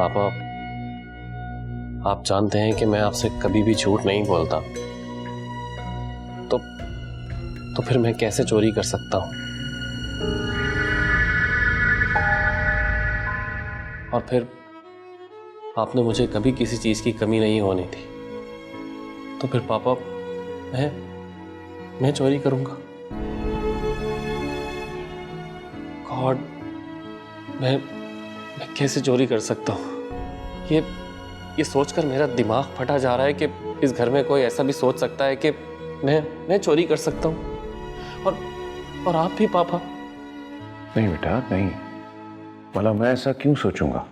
पापा, आप जानते हैं कि मैं आपसे कभी भी झूठ नहीं बोलता, तो फिर मैं कैसे चोरी कर सकता हूं? और फिर आपने मुझे कभी किसी चीज की कमी नहीं होने दी, तो फिर पापा मैं चोरी करूंगा? गॉड, मैं कैसे चोरी कर सकता हूं? ये सोचकर मेरा दिमाग फटा जा रहा है कि इस घर में कोई ऐसा भी सोच सकता है कि मैं चोरी कर सकता हूं। और आप भी पापा। नहीं बेटा नहीं, भला मैं ऐसा क्यों सोचूंगा?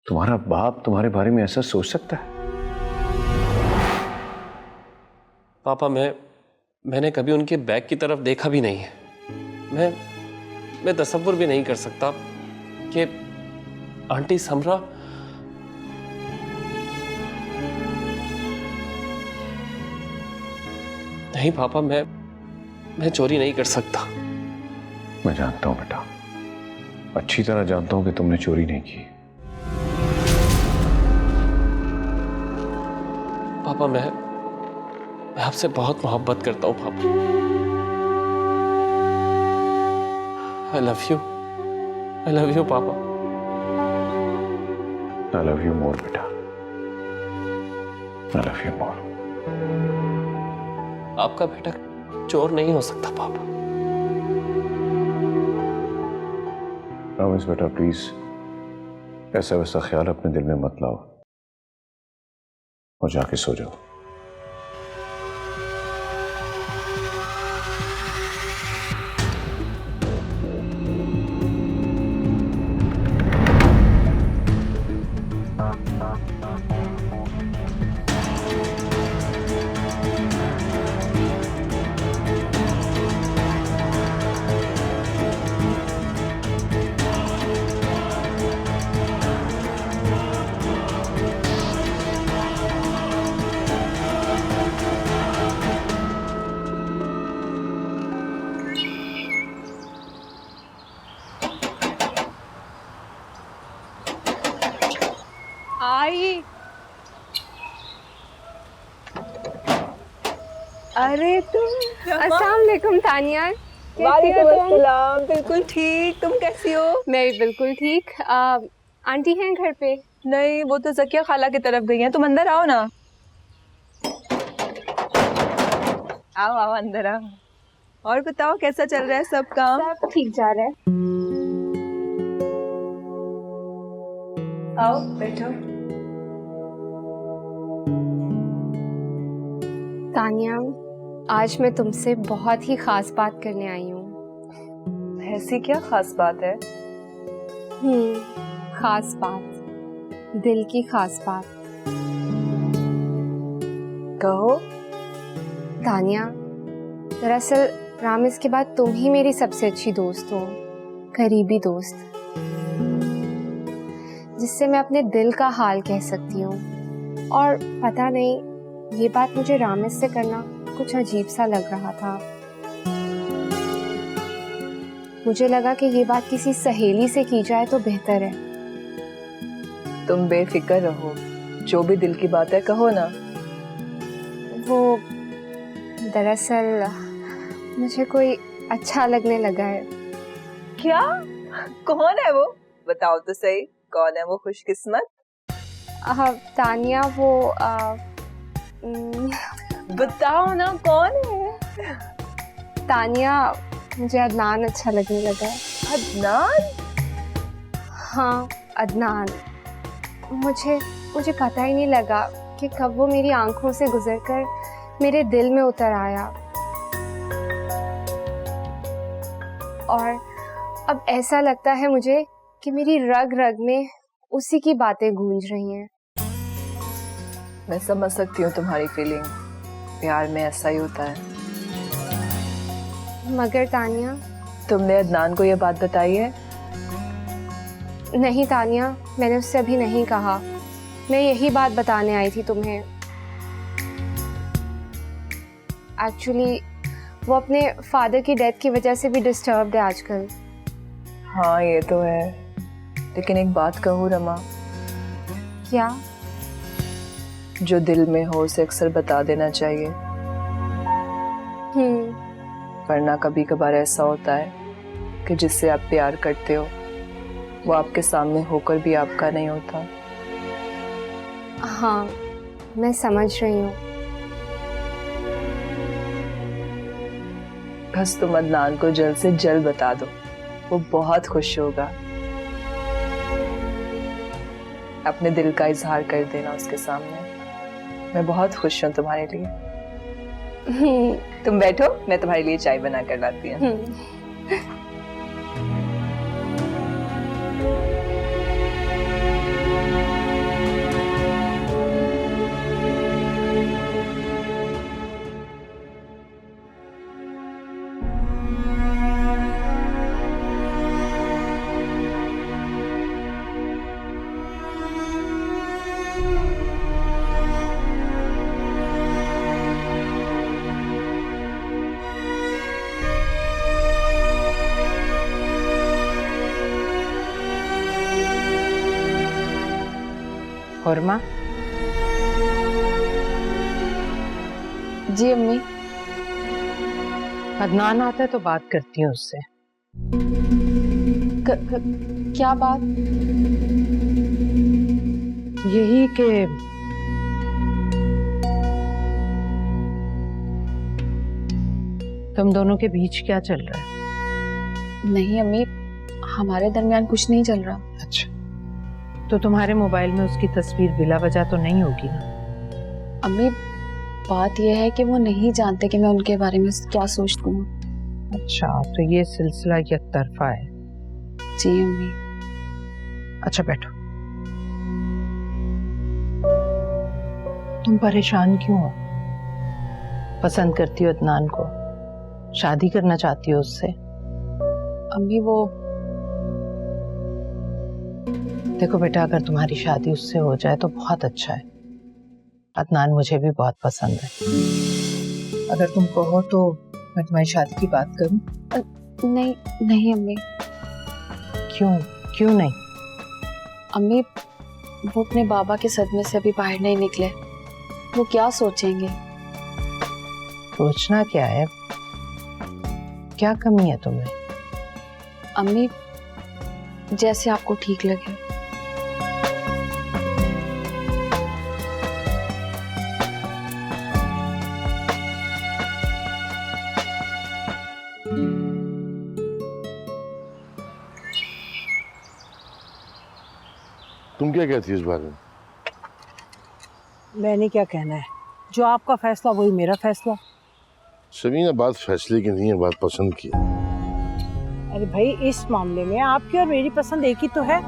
तुम्हारा बाप तुम्हारे बारे में ऐसा सोच सकता है? पापा, मैंने कभी उनके बैग की तरफ देखा भी नहीं है। मैं तसव्वुर भी नहीं कर सकता कि आंटी समरा नहीं पापा, मैं चोरी नहीं कर सकता। मैं जानता हूं बेटा, अच्छी तरह जानता हूं कि तुमने चोरी नहीं की। पापा, मैं आपसे बहुत मोहब्बत करता हूं पापा। आई लव यू पापा। आई लव यू मोर बेटा, आई लव यू मोर। आपका बेटा चोर नहीं हो सकता पापा। रमेश बेटा प्लीज ऐसा वैसा ख्याल अपने दिल में मत लाओ और जाके सो जाओ। आई, अरे तुम। अस्सलाम वालेकुम तानिया। वालेकुम अस्सलाम। बिल्कुल ठीक, तुम कैसी हो? मैं भी बिल्कुल ठीक। आंटी हैं घर पे? नहीं, वो तो ज़किया खाला की तरफ गई हैं। तुम अंदर आओ ना। आओ आओ अंदर आओ। और बताओ कैसा चल रहा है सब काम? सब ठीक जा रहा है। आओ बैठो। तानिया, आज मैं तुमसे बहुत ही खास बात करने आई हूँ। ऐसी क्या खास बात है? खास बात, दिल की खास बात। कहो। तानिया, दरअसल रामिस के बाद तुम ही मेरी सबसे अच्छी दोस्त हो, करीबी दोस्त, जिससे मैं अपने दिल का हाल कह सकती हूँ। और पता नहीं, ये बात मुझे रामिस से करना कुछ अजीब सा लग रहा था। मुझे लगा कि ये बात किसी सहेली से की जाए तो बेहतर है। तुम बेफिक्र रहो, जो भी दिल की बात है कहो ना। वो दरअसल मुझे कोई अच्छा लगने लगा है। क्या? कौन है वो? बताओ तो सही, कौन है वो खुशकिस्मत? तानिया, वो बताओ ना कौन है? तानिया, मुझे अदनान अच्छा लगने लगा है। अदनान? हाँ, अदनान। मुझे पता ही नहीं लगा कि कब वो मेरी आंखों से गुजरकर मेरे दिल में उतर आया। और अब ऐसा लगता है मुझे कि मेरी रग रग में उसी की बातें गूंज रही हैं। मैं समझ सकती हूँ तुम्हारी फीलिंग, प्यार में ऐसा ही होता है। मगर तानिया, तुमने अदनान को ये बात बताई है? नहीं तानिया, मैंने उससे अभी नहीं कहा। मैं यही बात बताने आई थी तुम्हें। एक्चुअली वो अपने फादर की डेथ की वजह से भी डिस्टर्ब्ड है आजकल। हाँ ये तो है, लेकिन एक बात कहूँ रमा, क्या? जो दिल में हो उसे अक्सर बता देना चाहिए, वरना कभी कभार ऐसा होता है कि जिससे आप प्यार करते हो वो आपके सामने होकर भी आपका नहीं होता। हाँ, मैं समझ रही हूँ। बस तुम अदनान को जल्द से जल्द बता दो, वो बहुत खुश होगा। अपने दिल का इजहार कर देना उसके सामने। मैं बहुत खुश हूँ तुम्हारे लिए। तुम बैठो, मैं तुम्हारे लिए चाय बना कर लाती हूँ। हुरमा, जी अम्मी। अदनान आता है तो बात करती हूँ उससे। क्या बात? यही कि तुम दोनों के बीच क्या चल रहा है? नहीं अम्मी, हमारे दरमियान कुछ नहीं चल रहा। अच्छा, तो तुम्हारे मोबाइल में उसकी तस्वीर बिला वजह तो नहीं होगी ना? अम्मी, बात यह है कि वो नहीं जानते कि मैं उनके बारे में क्या सोचती हूँ। अच्छा, तो ये सिलसिला एक तरफा है। जी अम्मी। अच्छा बैठो। तुम परेशान क्यों हो? पसंद करती हो अदनान को? शादी करना चाहती हो उससे? अम्मी वो देखो बेटा, अगर तुम्हारी शादी उससे हो जाए तो बहुत अच्छा है। अदनान मुझे भी बहुत पसंद है। अगर तुम कहो तो मैं तुम्हारी शादी की बात करूं? नहीं नहीं अम्मी। क्यों क्यों नहीं? अम्मी, वो अपने बाबा के सदमे से अभी बाहर नहीं निकले। वो क्या सोचेंगे? सोचना क्या है? क्या कमी है तुम्हें? अम्मी, जैसे आपको ठीक लगे। तुम क्या कहती है इस बारे में? मैंने क्या कहना है, जो आपका फैसला वही मेरा फैसला। समीना, बात फैसले की नहीं है, बात पसंद की है। अरे भाई, इस मामले में आपकी और मेरी पसंद एक ही तो है।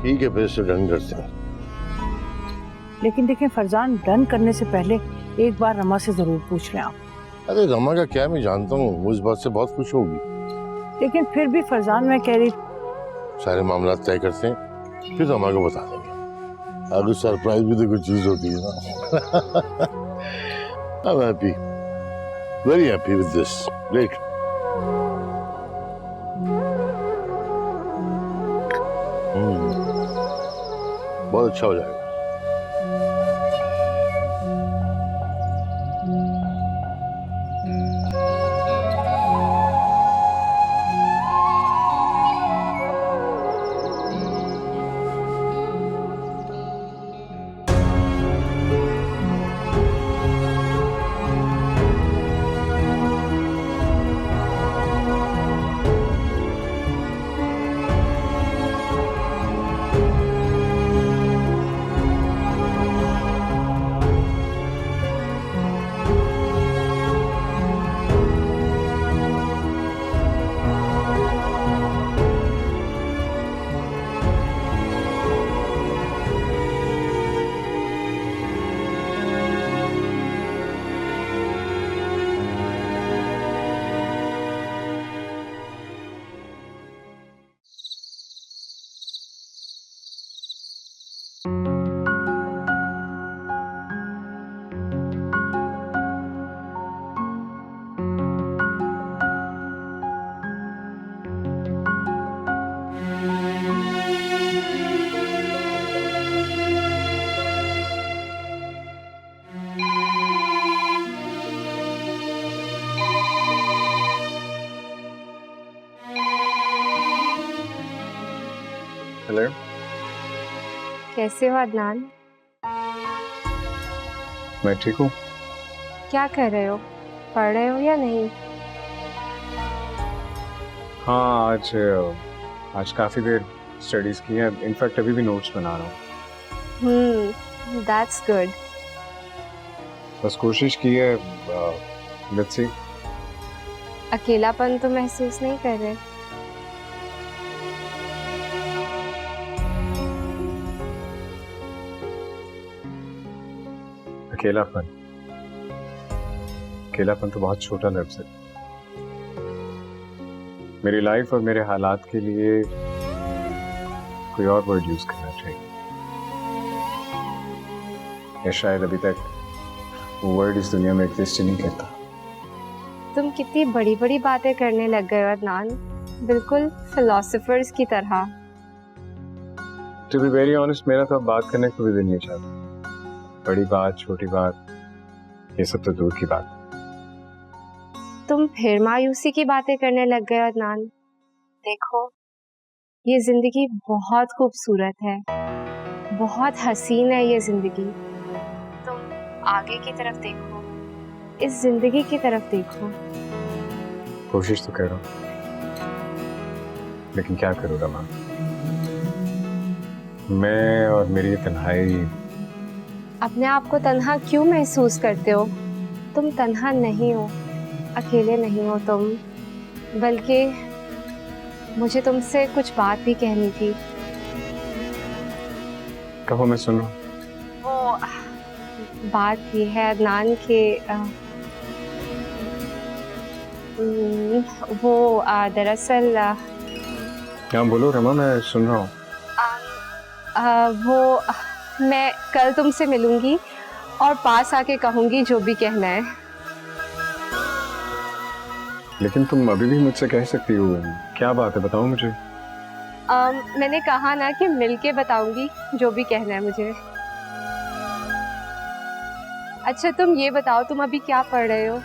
ठीक है, फिर इसे डन करते हैं। लेकिन देखें फरजान, डन करने से पहले एक बार रमा से जरूर पूछ लें आप। अरे रमा का क्या, मैं जानता हूँ वो इस बात से बहुत खुश होगी। लेकिन फिर भी फरजान, मैं कह रही, सारे मामला तय करते हैं, फिर रमा को बता देंगे। आगे सरप्राइज भी तो कुछ चीज होती है ना। I'm happy, very happy with this. Great. बहुत अच्छा हो जाएगा। कैसे हो अदनान? मैं ठीक हूँ। क्या कर रहे हो? पढ़ रहे हो या नहीं? हाँ, आज काफ़ी देर स्टडीज़ की है। इनफैक्ट अभी भी नोट्स बना रहा हूँ। That's good. बस कोशिश की है। Let's see. अकेलापन तो महसूस नहीं कर रहे? अकेलापन तो बहुत छोटा लफ्ज़ है। मेरी लाइफ और मेरे हालात के लिए कोई और वर्ड यूज करना चाहिए, या शायद अभी तक वो वर्ड इस दुनिया में एग्जिस्ट ही नहीं करता। तुम कितनी बड़ी बड़ी बातें करने लग गए हो अदनान, बिल्कुल फिलोसोफर्स की तरह। टू बी वेरी ऑनेस्ट, मेरा तो अब बात करने को भी दिल नहीं चाहता। बड़ी बात, छोटी बात, ये सब तो दूर की बात। तुम फिर मायूसी की बातें करने लग गए हो अदनान। देखो, ये जिंदगी बहुत खूबसूरत है, बहुत हसीन है ये जिंदगी। तुम आगे की तरफ देखो, इस जिंदगी की तरफ देखो। कोशिश तो कर रहा हूँ, लेकिन क्या करूँ रमा। मैं और मेरी तन्हाई। अपने आप को तन्हा क्यों महसूस करते हो? तुम तन्हा नहीं हो, अकेले नहीं हो तुम। बल्कि मुझे तुमसे कुछ बात भी कहनी थी। कहो, मैं सुन रहा हूँ। वो बात ये है अदनान के वो दरअसल हाँ बोलो रमा, मैं सुन रहा हूँ। वो मैं कल तुमसे मिलूंगी और पास आके कहूंगी जो भी कहना है। लेकिन तुम अभी भी मुझसे कह सकती हो। क्या बात है, बताओ मुझे। मैंने कहा ना कि मिलके बताऊंगी जो भी कहना है मुझे। अच्छा तुम ये बताओ, तुम अभी क्या पढ़ रहे हो?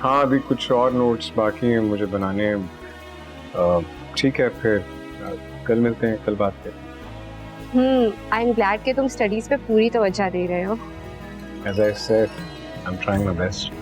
हाँ, अभी कुछ और नोट्स बाकी हैं मुझे बनाने। ठीक है, फिर कल मिलते हैं, कल बात करते हैं। आई एम ग्लैड कि तुम स्टडीज पे पूरी तवज्जो दे रहे हो। As I said, I'm trying my best.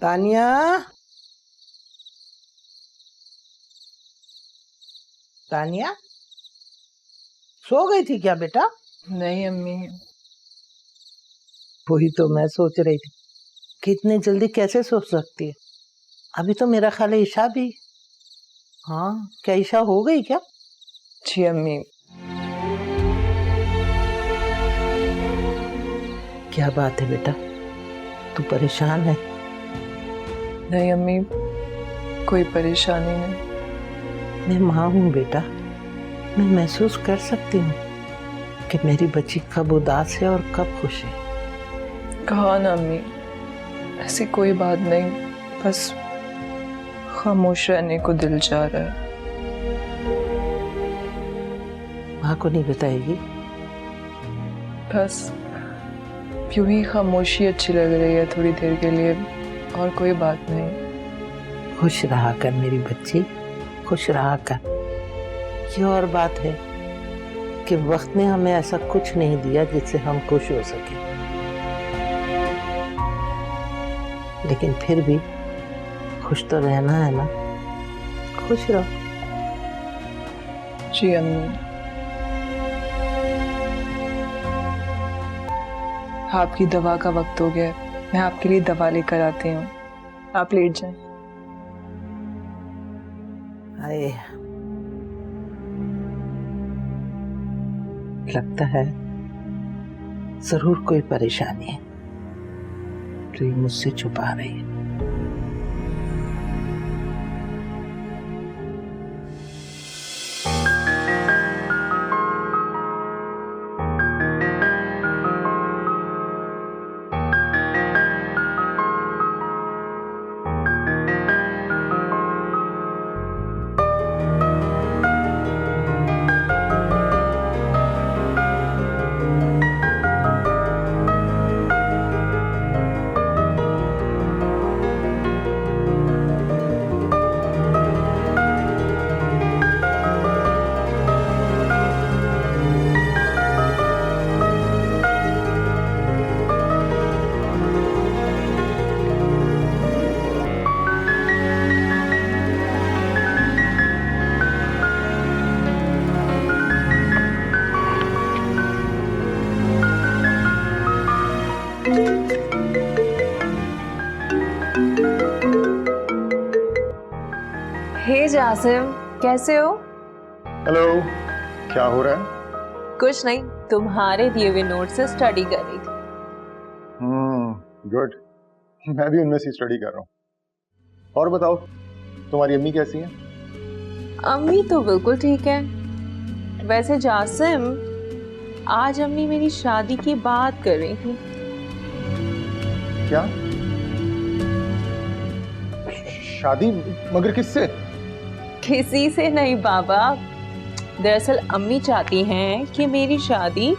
Tania, Tania सो गई थी क्या बेटा? नहीं अम्मी। वही तो मैं सोच रही थी कि इतनी जल्दी कैसे सो सकती है। अभी तो मेरा ख्याल है ईशा भी। हाँ, क्या ईशा हो गई क्या? जी अम्मी। क्या बात है बेटा, तू परेशान है? नहीं अम्मी, कोई परेशानी नहीं। मैं माँ हूँ बेटा, मैं महसूस कर सकती हूँ कि मेरी बच्ची कब उदास है और कब खुश है। कहा ना अम्मी, ऐसी कोई बात नहीं, बस खामोश रहने को दिल चाह रहा है। माँ को नहीं बताएगी? बस यूं ही खामोशी अच्छी लग रही है थोड़ी देर के लिए, और कोई बात नहीं। खुश रहा कर मेरी बच्ची, खुश रहा कर। ये और बात है कि वक्त ने हमें ऐसा कुछ नहीं दिया जिससे हम खुश हो सके, लेकिन फिर भी खुश तो रहना है ना। खुश रहो। जी अम्मी। आपकी दवा का वक्त हो गया है, मैं आपके लिए दवा लेकर आती हूँ, आप लेट जाएं। आए, लगता है जरूर कोई परेशानी है जो ये मुझसे छुपा रही है। हे जासिम, कैसे हो? हेलो, क्या हो रहा है? कुछ नहीं, तुम्हारे दिए हुए नोट से स्टडी कर रही थी। गुड, मैं भी उनमें से स्टडी कर रहा हूँ। और बताओ, तुम्हारी अम्मी कैसी हैं? अम्मी तो बिल्कुल ठीक है। वैसे जासिम, आज अम्मी मेरी शादी की बात कर रही थी। क्या शादी? मगर किससे? किसी से नहीं बाबा, दरअसल अम्मी चाहती हैं कि मेरी शादी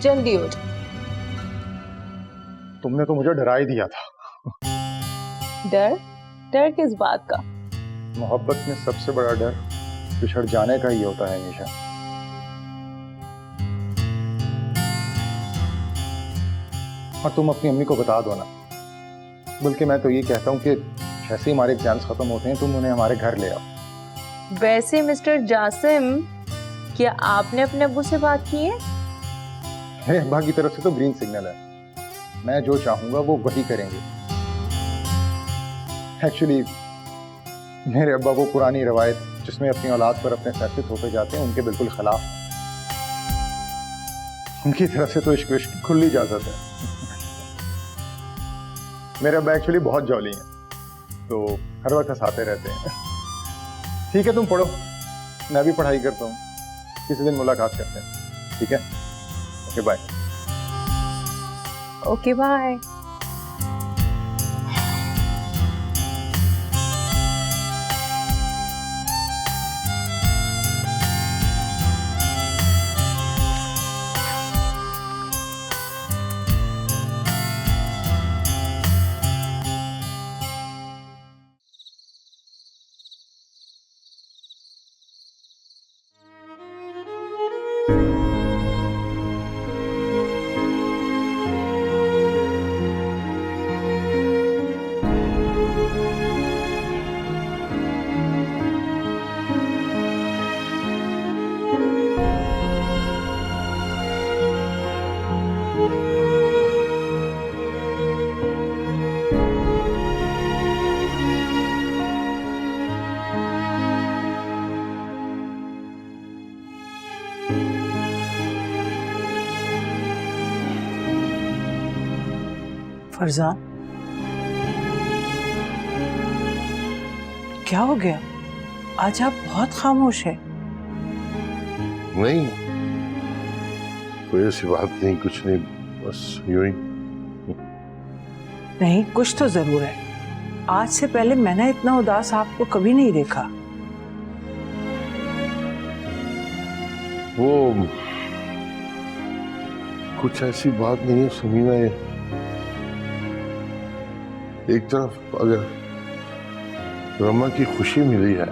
जल्दी हो जाए। तुमने तो मुझे डरा ही दिया था। डर? डर किस बात का? मोहब्बत में सबसे बड़ा डर बिछड़ जाने का ही होता है हमेशा। और तुम अपनी अम्मी को बता दो ना। बल्कि मैं तो ये कहता हूँ कि जैसे ही हमारे एग्जाम्स खत्म होते हैं तुम उन्हें हमारे घर ले आओ। वैसे मिस्टर जासिम, क्या आपने अपने अब्बू से बात की है? मेरे अब्बा की तरफ से तो ग्रीन सिग्नल है, मैं जो चाहूंगा वो वही करेंगे। एक्चुअली मेरे अब्बा वो पुरानी रवायत जिसमें अपनी औलाद पर अपने फैसले थोपे जाते हैं उनके बिल्कुल खिलाफ। उनकी तरफ से तो इश्क विश्क की खुली इजाजत है। मेरे अब्बा एक्चुअली बहुत जॉली हैं, तो हर वक्त हंसाते रहते हैं। ठीक है, तुम पढ़ो, मैं भी पढ़ाई करता हूँ, किसी दिन मुलाकात करते हैं। ठीक है, okay bye. Okay bye. Farzan, क्या हो गया? आज आप बहुत खामोश है। नहीं, कोई ऐसी बात नहीं, कुछ नहीं, बस यूं ही। नहीं, कुछ तो जरूर है। आज से पहले मैंने इतना उदास आपको कभी नहीं देखा। वो कुछ ऐसी बात नहीं है समीना, ये एक तरफ अगर रमा की खुशी मिली है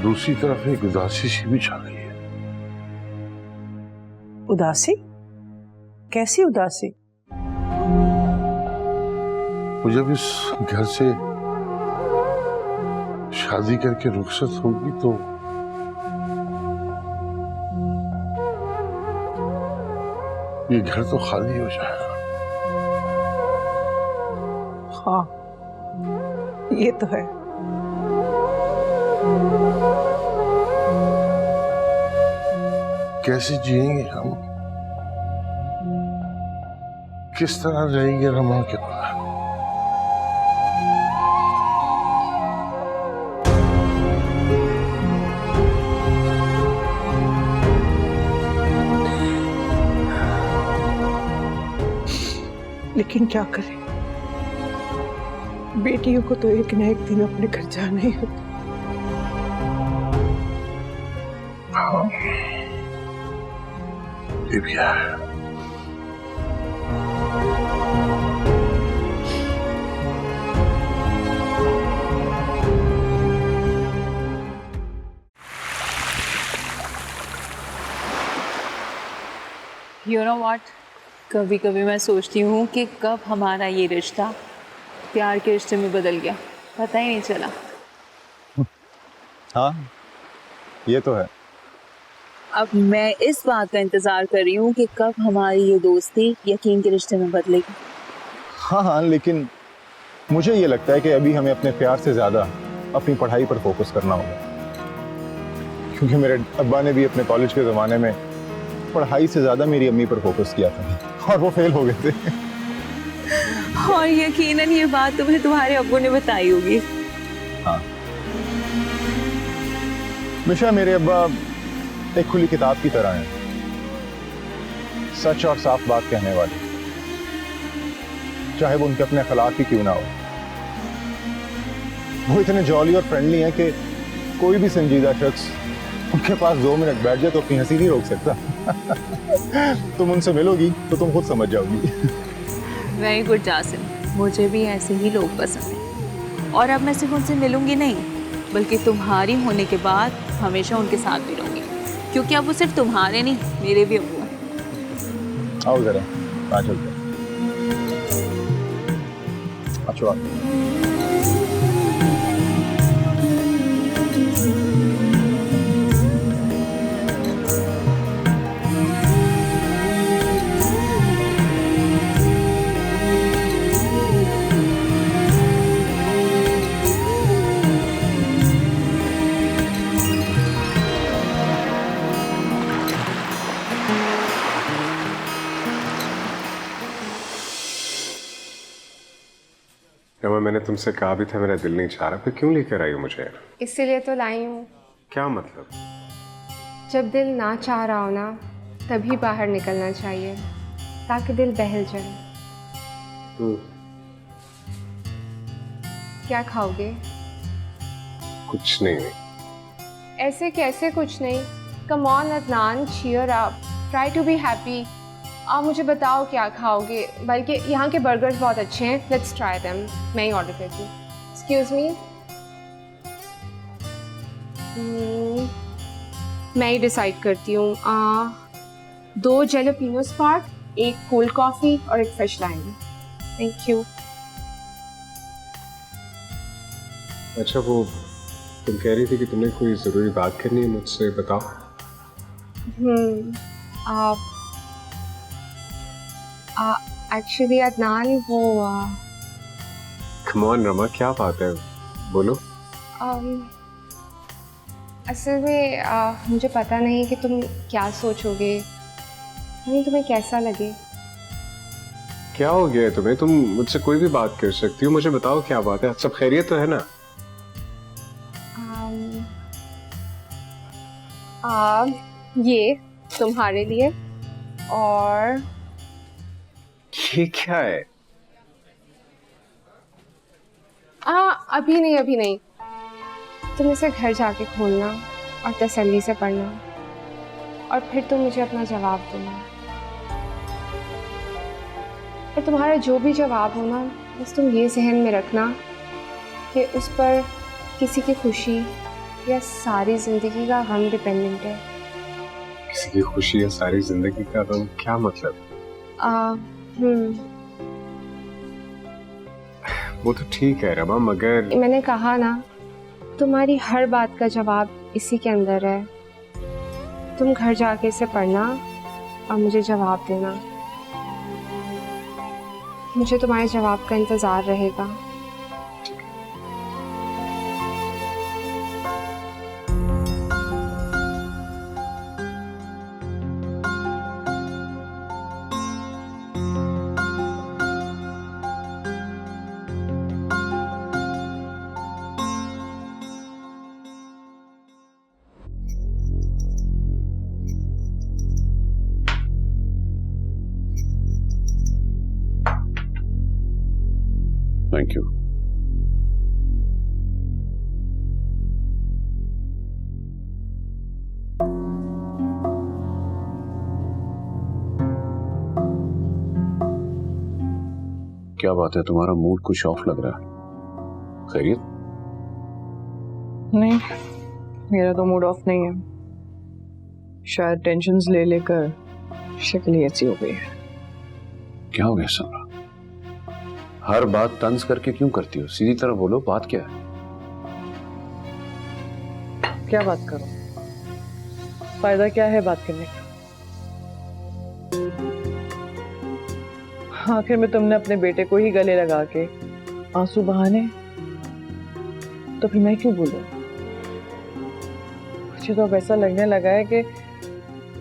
दूसरी तरफ एक उदासी सी भी छा गई है। उदासी? कैसी उदासी? वो जब इस घर से शादी करके रुखसत होगी तो ये घर तो खाली हो जाएगा। हाँ, ये तो है। कैसे जिएंगे हम? किस तरह रहेंगे रमा के बगैर? लेकिन क्या करें, बेटियों को तो एक न एक दिन अपने घर जाना ही होता। हाँ, ये भी है। You know what? कभी कभी मैं सोचती हूँ कि कब हमारा ये रिश्ता प्यार के रिश्ते में बदल गया, पता ही नहीं चला। हाँ, ये तो है। अब मैं इस बात का इंतजार कर रही हूँ कि कब हमारी ये दोस्ती यकीन के रिश्ते में बदलेगी। हाँ हाँ, लेकिन मुझे ये लगता है कि अभी हमें अपने प्यार से ज़्यादा अपनी पढ़ाई पर फोकस करना होगा, क्योंकि मेरे अब्बा ने भी अपने कॉलेज के ज़माने में पढ़ाई से ज़्यादा मेरी अम्मी पर फोकस किया था और वो फेल हो गए थे। और यकीनन ये बात तुम्हें तुम्हारे अब्बू ने बताई होगी। हाँ, मिशा, मेरे अब्बा एक खुली किताब की तरह हैं, सच और साफ बात कहने वाले, चाहे वो उनके अपने खिलाफ ही क्यों ना हो। वो इतने जॉली और फ्रेंडली हैं कि कोई भी संजीदा शख्स उनके पास 2 मिनट बैठ जाए तो अपनी हंसी नहीं रोक सकता। तुम उनसे मिलोगी तो तुम खुद समझ जाओगी। वेरी गुड जासिम, मुझे भी ऐसे ही लोग पसंद हैं। और अब मैं सिर्फ उनसे मिलूंगी नहीं, बल्कि तुम्हारी होने के बाद हमेशा उनके साथ भी रहूंगी, क्योंकि अब वो सिर्फ तुम्हारे नहीं, मेरे भी अब्बू हैं। आओ जरा, आ चलते हैं। अच्छा, रमा, मैंने तुमसे कहा भी था मेरा दिल नहीं चाह रहा, फिर क्यों लेकर आई हो मुझे? इसीलिए तो लाई हूँ। क्या मतलब? जब दिल ना चाह रहा हो ना, तभी बाहर निकलना चाहिए ताकि दिल बहल जाए। क्या खाओगे? कुछ नहीं। ऐसे कैसे कुछ नहीं? Come on Adnan, cheer up, try to be happy। आप मुझे बताओ क्या खाओगे? बल्कि यहाँ के बर्गर्स बहुत अच्छे हैं, लेट्स ट्राई देम। मैं ही ऑर्डर करती हूँ। एक्सक्यूज मी, मैं ही डिसाइड करती हूँ। 2 जैलोपिनो स्पार्क, 1 कोल्ड कॉफ़ी और 1 फ्रेश लाइम। Thank you. अच्छा, वो तुम कह रही थी कि तुम्हें कोई ज़रूरी बात करनी है मुझसे, बताओ। एक्चुअली अदनान, वो कम ऑन रमा, क्या बात है, बोलो। असल में मुझे पता नहीं कि तुम क्या सोचोगे, नहीं तुम्हें कैसा लगे। क्या हो गया है तुम्हें? तुम मुझसे कोई भी बात कर सकती हो, मुझे बताओ क्या बात है। सब खैरियत तो है ना? ये तुम्हारे लिए, और ये क्या है? अभी नहीं, तुम इसे घर जाके खोलना और तसल्ली से पढ़ना, और फिर तुम मुझे अपना जवाब देना। और तुम्हारा जो भी जवाब हो ना, बस तुम ये जहन में रखना कि उस पर किसी की खुशी या सारी जिंदगी का गम डिपेंडेंट है? किसी की खुशी या सारी जिंदगी का गम, क्या मतलब? वो तो ठीक है रमा, मगर मैंने कहा ना, तुम्हारी हर बात का जवाब इसी के अंदर है। तुम घर जाके इसे पढ़ना और मुझे जवाब देना। मुझे तुम्हारे जवाब का इंतजार रहेगा। Thank you. क्या बात है, तुम्हारा मूड कुछ ऑफ लग रहा है? खैरियत? नहीं, मेरा तो मूड ऑफ नहीं है। शायद टेंशन्स ले लेकर शक्ल ही ऐसी हो गई है। क्या हो गया समरा? हर बात तंज करके क्यों करती हो? सीधी तरह बोलो, बात क्या है? क्या बात करो? फायदा क्या है बात करने का? आखिर में तुमने अपने बेटे को ही गले लगा के आंसू बहाने, तो फिर मैं क्यों बोलूं? मुझे तो अब ऐसा लगने लगा है कि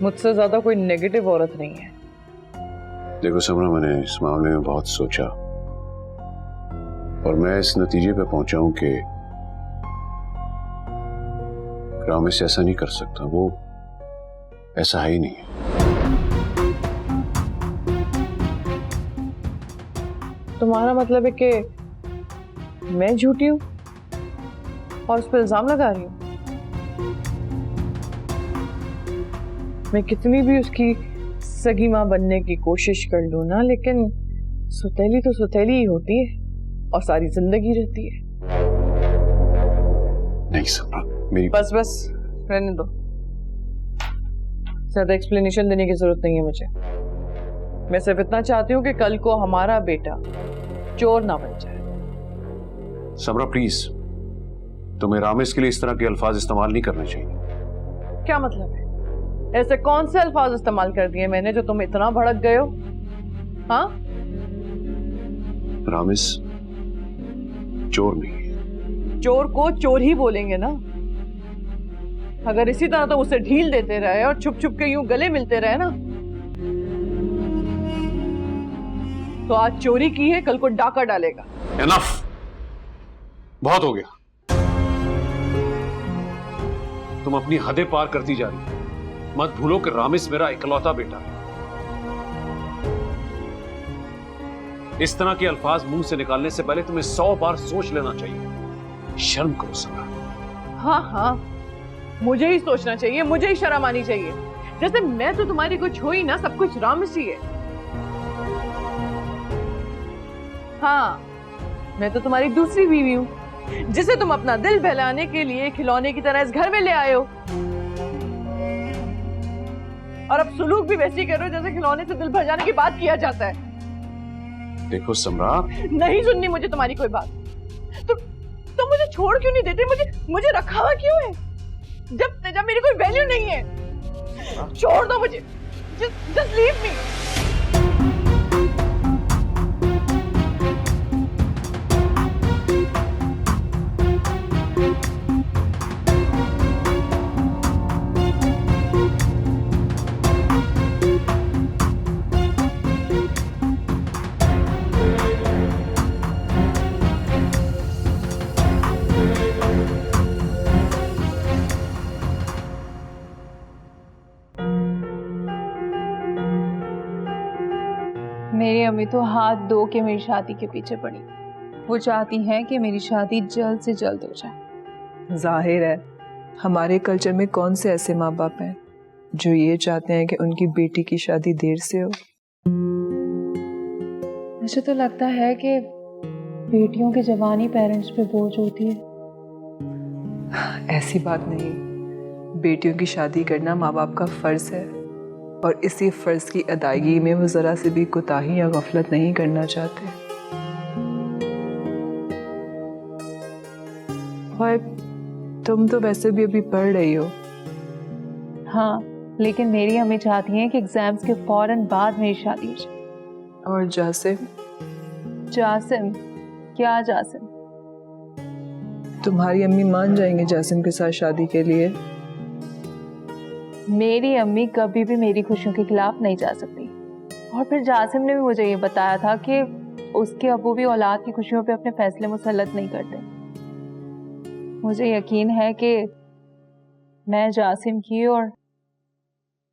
मुझसे ज्यादा कोई नेगेटिव औरत नहीं है। देखो समरा, मैंने इस मामले में बहुत सोचा और मैं इस नतीजे पे पहुंचा हूं कि रामेश ऐसा नहीं कर सकता। वो ऐसा है ही नहीं। तुम्हारा मतलब है कि मैं झूठी हूं और उस पर इल्जाम लगा रही हूं? मैं कितनी भी उसकी सगी मां बनने की कोशिश कर लूं ना, लेकिन सुतेली तो सुतेली ही होती है और सारी जिंदगी रहती है। नहीं समरा, मेरी बस बस रहने दो, ज्यादा एक्सप्लेनेशन देने की जरूरत नहीं है मुझे। मैं सिर्फ इतना चाहती हूँ कि कल को हमारा बेटा चोर ना बन जाए। समरा प्लीज, तुम्हें रामेश के लिए इस तरह के अल्फाज इस्तेमाल नहीं करने चाहिए। क्या मतलब है? ऐसे कौन से अल्फाज इस्तेमाल कर दिए मैंने जो तुम इतना भड़क गए हो? हाँ, रामेश चोर नहीं है। चोर को चोर ही बोलेंगे ना। अगर इसी तरह तो उसे ढील देते रहे और छुप छुप के यूं गले मिलते रहे ना, तो आज चोरी की है, कल को डाका डालेगा। एनफ, बहुत हो गया। तुम अपनी हदें पार करती जा रही हो। मत भूलो कि रामेश मेरा इकलौता बेटा है। इस तरह के अल्फाज मुंह से निकालने से पहले तुम्हें 100 बार सोच लेना चाहिए। शर्म करो समरा। हाँ हाँ, मुझे ही सोचना चाहिए, मुझे ही शर्म आनी चाहिए। जैसे मैं तो तुम्हारी कुछ हुई ना, सब कुछ रामेश ही है। हाँ, मैं तो तुम्हारी दूसरी बीवी हूँ, जिसे तुम अपना दिल बहलाने के लिए खिलौने की तरह इस घर में ले आए हो, और अब सुलूक भी वैसे ही कर रहे हो जैसे खिलौने से दिल भर जाने की बात किया जाता है। देखो समरा, नहीं सुननी मुझे तुम्हारी कोई बात। तुम मुझे छोड़ क्यों नहीं देते? मुझे रखा हुआ क्यों है जब मेरी कोई वैल्यू नहीं है? छोड़ दो मुझे, जस्ट लीव मी। मेरी अम्मी तो हाथ धो के मेरी शादी के पीछे पड़ी। वो चाहती हैं कि मेरी शादी जल्द से जल्द हो जाए। जाहिर है, हमारे कल्चर में कौन से ऐसे माँ बाप हैं जो ये चाहते हैं कि उनकी बेटी की शादी देर से हो। मुझे तो लगता है कि बेटियों की जवानी पेरेंट्स पे बोझ होती है। ऐसी बात नहीं, बेटियों की शादी करना माँ बाप का फ़र्ज़ है और इसी फ़र्ज़ की अदायगी में वो ज़रा से भी कोताही या गफलत नहीं करना चाहते। और तुम तो वैसे भी अभी पढ़ रही हो। हाँ, लेकिन मेरी अम्मी चाहती हैं कि एग्जाम्स के फौरन बाद मेरी शादी हो जाए। और जासिम? जासिम? क्या जासिम? तुम्हारी अम्मी मान जाएंगे जासिम के साथ शादी के लिए? मेरी अम्मी कभी भी मेरी खुशियों के खिलाफ नहीं जा सकती। और फिर जासिम ने भी मुझे ये बताया था कि उसके अबू भी औलाद की खुशियों पे अपने फैसले मुसल्लत नहीं करते। मुझे यकीन है कि मैं जासिम की और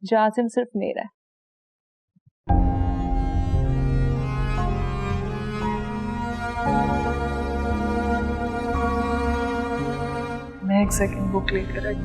जासिम सिर्फ मेरा है। मैं एक सेकंड बुक लेकर आई।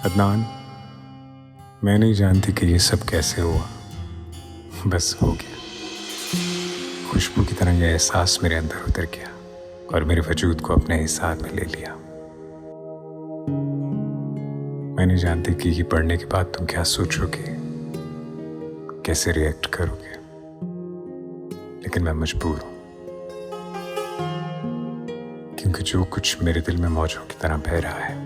अदनान, मैं नहीं जानती कि ये सब कैसे हुआ, बस हो गया। खुशबू की तरह यह एहसास मेरे अंदर उतर गया और मेरे वजूद को अपने हिसाब में ले लिया। मैं नहीं जानती कि ये पढ़ने के बाद तुम क्या सोचोगे, कैसे रिएक्ट करोगे, लेकिन मैं मजबूर हूं, क्योंकि जो कुछ मेरे दिल में मौजों की तरह बह रहा है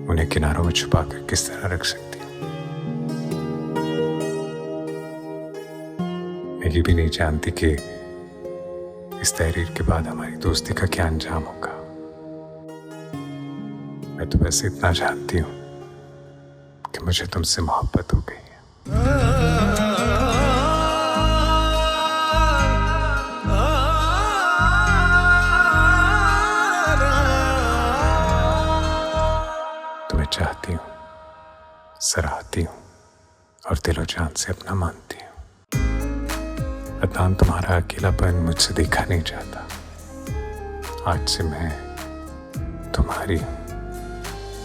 उन्हें किनारों में छुपाकर किस तरह रख सकती हूँ। मैं ये भी नहीं जानती कि इस तहरीर के बाद हमारी दोस्ती का क्या अंजाम होगा। मैं तो बस इतना जानती हूँ कि मुझे तुमसे मोहब्बत हो गई है। चाहती हूँ, सराहती हूँ और दिलो जान से अपना मानती हूँ। अदनान, तुम्हारा अकेलापन मुझसे देखा नहीं जाता। आज से मैं तुम्हारी हूँ,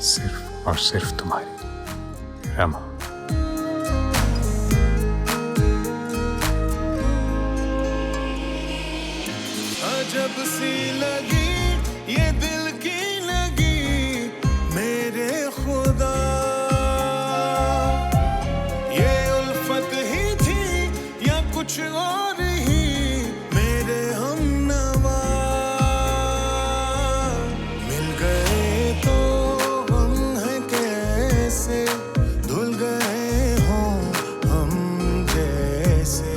सिर्फ और सिर्फ तुम्हारी, रमा। अजब सी लगी ये दिल की लगी मेरे खुदा, ये उल्फत ही थी या कुछ और ही मेरे हमनवा। मिल गए तो हम हैं कैसे, धुल गए हों हम जैसे।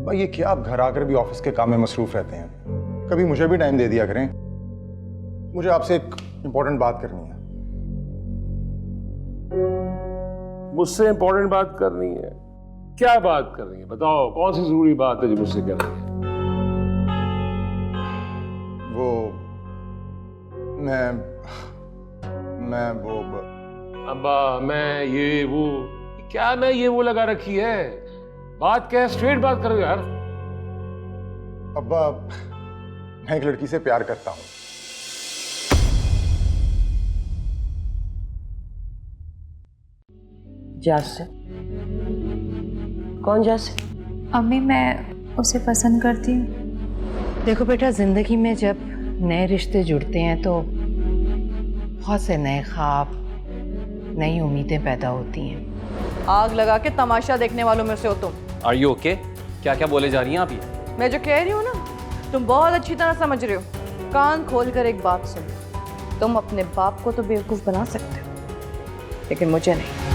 अब्बा ये क्या, आप घर आकर भी ऑफिस के काम में मसरूफ रहते हैं, कभी मुझे भी टाइम दे दिया करें। मुझे आपसे एक इम्पोर्टेंट बात करनी है। मुझसे इंपॉर्टेंट बात करनी है? क्या बात करनी है बताओ, कौन सी जरूरी बात है जो मुझसे करनी है? वो मैं वो अब्बा मैं ये वो क्या, मैं ये वो लगा रखी है? बात क्या है, स्ट्रेट बात करो यार। अब्बा मैं एक लड़की से प्यार करता हूँ। जासिम? कौन जासिम? अम्मी मैं उसे पसंद करती हूँ। देखो बेटा, जिंदगी में जब नए रिश्ते जुड़ते हैं तो बहुत से नए ख्वाब, नई उम्मीदें पैदा होती हैं। आग लगा के तमाशा देखने वालों में से हो तुम। Are you okay? क्या क्या बोले जा रही हैं आप ये? मैं जो कह रही हूँ ना, तुम बहुत अच्छी तरह समझ रहे हो। कान खोल कर एक बात सुनो, तुम अपने बाप को तो बेवकूफ बना सकते हो, लेकिन मुझे नहीं।